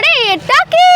আরে এটা কি?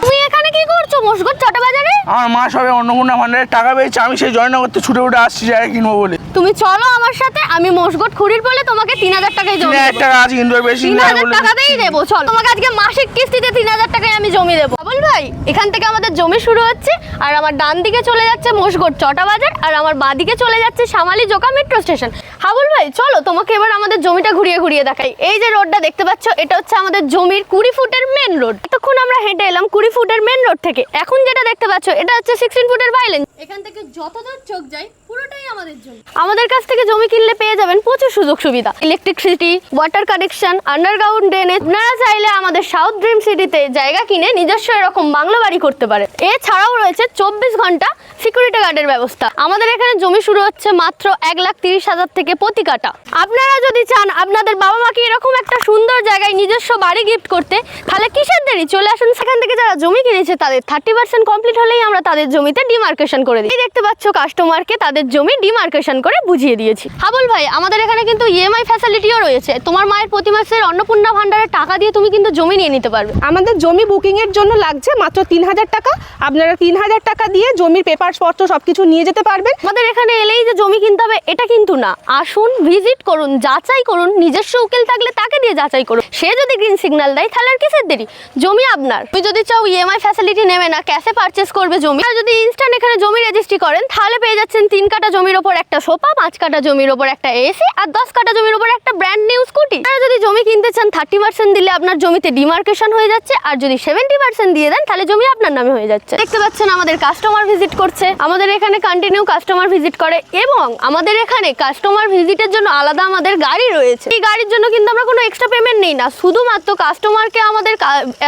তুমি এখানে কি করছো মশগড় ছটা বাজারে? আমার মা সবে অন্নপূর্ণা ভান্ডারের টাকা পেয়েছে, আমি সেই জয়নগর থেকে ছুটে উঠে আসছি জায়গা কিনবো বলে। তুমি চলো আমার সাথে, আমি মশগড় খুঁড়ির বলে তোমাকে 3000 টাকায় জমি 3000 টাকা আছে কিন্তু বেশি না 3000 বলে। টাকাতেই দেবো, চলো তোমাকে আজকে মাসিক কিস্তিতে 3000 টাকায় আমি জমি দেবো। বল ভাই, এখান থেকে আমাদের জমি শুরু হচ্ছে, আর আমার ডান দিকে চলে যাচ্ছে মশগড় ছটা বাজার, আর আমার বাঁ দিকে চলে যাচ্ছে শামালি জোকা মেট্রো স্টেশন। হাবুল ভাই চলো তোমাকে এবার আমাদের জমিটা ঘুরিয়ে ঘুরিয়ে দেখাই। এই যে রোডটা দেখতে পাচ্ছ, এটা হচ্ছে আমাদের জমির 20 ফুটের মেন রোড। এতক্ষণ আমরা হেঁটে এলাম 20 ফুটের মেন রোড থেকে। এখন যেটা দেখতে পাচ্ছ এটা হচ্ছে 16 ফুটের বাইলেন। এখান থেকে যতদূর চোখ যায় পুরোটাই আমাদের জমি। আমাদের কাছ থেকে জমি কিনলে পেয়ে যাবেন প্রচুর সুযোগ সুবিধা, electricity, water connection, underground drainage. আপনারা চাইলে আমাদের সাউথ ড্রিম সিটিতে জায়গা কিনে নিজস্ব এরকম বাংলো বাড়ি করতে পারে। এছাড়াও রয়েছে 24 ঘন্টা সিকিউরিটি গার্ডের ব্যবস্থা। আমাদের এখানে জমি শুরু হচ্ছে মাত্র 1,30,000 থেকে প্রতি কাঠা। আপনারা যদি চান আপনাদের বাবা মাকে এরকম একটা সুন্দর জায়গায় নিজস্ব বাড়ি গিফট করতে, তাহলে কিসের দেরি, চলে আসুন। সেখান থেকে যারা জমি কিনেছে তাদের 30% কমপ্লিট হলেই আমরা তাদের জমিতে ডিমার্কেশন করে দিই। দেখতে পাচ্ছ কাস্টমারকে তাদের জমি ডিমার্কেশন করে বুঝিয়ে দিয়েছি। হাবুল ভাই, আমাদের এখানে কিন্তু ইএমআই ফ্যাসিলিটিও রয়েছে। তোমার মায়ের প্রতি মাসের অন্নপূর্ণা ভান্ডারের টাকা দিয়ে তুমি কিন্তু জমি নিয়ে নিতে পারবে। আমাদের জমি বুকিং এর জন্য লাগছে মাত্র 3000 টাকা। আপনারা 3000 টাকা দিয়ে জমির পেপারস পত্র সবকিছু নিয়ে যেতে পারবেন। আমাদের এখানে এলেই যে জমি কিনতে হবে এটা কিন্তু না, আসুন ভিজিট করুন, যাচাই করুন, নিজস্ব উকিল থাকলে তাকে দিয়ে যাচাই করুন। সে যদি গ্রিন সিগন্যাল দেয় তাহলে আর কিসের দেরি, জমি আপনার। তুমি যদি চাও ইএমআই ফ্যাসিলিটি নেবে না, ক্যাশে পারচেজ করবে জমি, আর যদি ইনস্ট্যান্ট এখানে জমি রেজিস্ট্রি করেন তাহলে পেয়ে যাচ্ছেন 3 কাঠা জমির ওপর একটা সোফা, 5 কাঠা জমির ওপর একটা এসি, আর 10 কাঠা জমির ওপর একটা ব্র্যান্ড নিউ স্কুটি। আর যদি জমি কিনতে চান 30% দিলে আপনার জমিতে ডিমার্কেশন হয়ে যাচ্ছে, আর যদি 70% দিয়ে দেন তাহলে জমি আপনার নামে হয়ে যাচ্ছে। দেখতে পাচ্ছেন আমাদের কাস্টমার ভিজিট করছে, আমাদের এখানে কন্টিনিউ কাস্টমার ভিজিট করে, এবং আমাদের এখানে কাস্টমার ভিজিটের জন্য আলাদা আমাদের গাড়ি রয়েছে। এই গাড়ির জন্য কিন্তু আমরা কোনো এক্সট্রা পেমেন্ট নেই না, শুধুমাত্র কাস্টমারকে আমাদের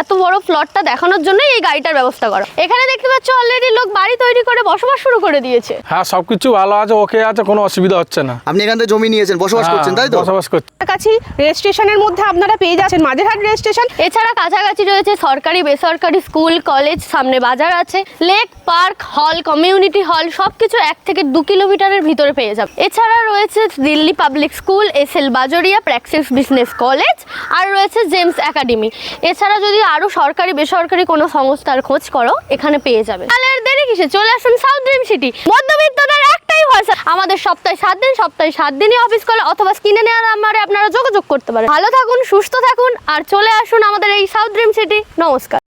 এত বড় প্লটটা দেখানোর জন্য এই গাড়িটার ব্যবস্থা করা। এখানে দেখতে পাচ্ছ অলরেডি লোক বাড়ি তৈরি করে বসবাস শুরু করে দিয়েছে। হ্যাঁ, সবকিছু ভালো আছে, ওকে আছে, কোনো অসুবিধা হচ্ছে না। আপনি এখান থেকে জমি নিয়েছেন, বসবাস করছেন তাই তো? বসবাস করছি। কাছাকাছি রেল স্টেশনের মধ্যে আপনারা পেয়ে যাচ্ছেন মাঝেরহাট রেল স্টেশন। এছাড়া কাছাকাছি রয়েছে সরকারি বেসরকারি স্কুল কলেজ, সামনে বাজার আছে, লেক পার্ক হল, কমিউনিটি হল, সবকিছু 1 থেকে 2 কিলোমিটারের ভিতরে পেয়ে যাবে। এছাড়া রয়েছে Delhi public school, SL Bajoria, praxis business college, আর রয়েছে জেমস একাডেমি। এছাড়া যদি আরো সরকারি বেসরকারি কোনো সংস্থার খোঁজ করো এখানে পেয়ে যাবে। তাহলে আর দেরি কিসে, চলে আসুন সাউথ ড্রিম সিটি। মধ্যবিত্তদের একটাই ভরসা, আমাদের সপ্তাহে 7 দিন, সপ্তাহে 7 দিনই অফিস কলে অথবা স্ক্রিনে নেওয়া নাম্বারে আপনারা যোগাযোগ করতে পারেন। ভালো থাকুন, সুস্থ থাকুন, আর চলে আসুন আমাদের এই সাউথ ড্রিম সিটি। নমস্কার।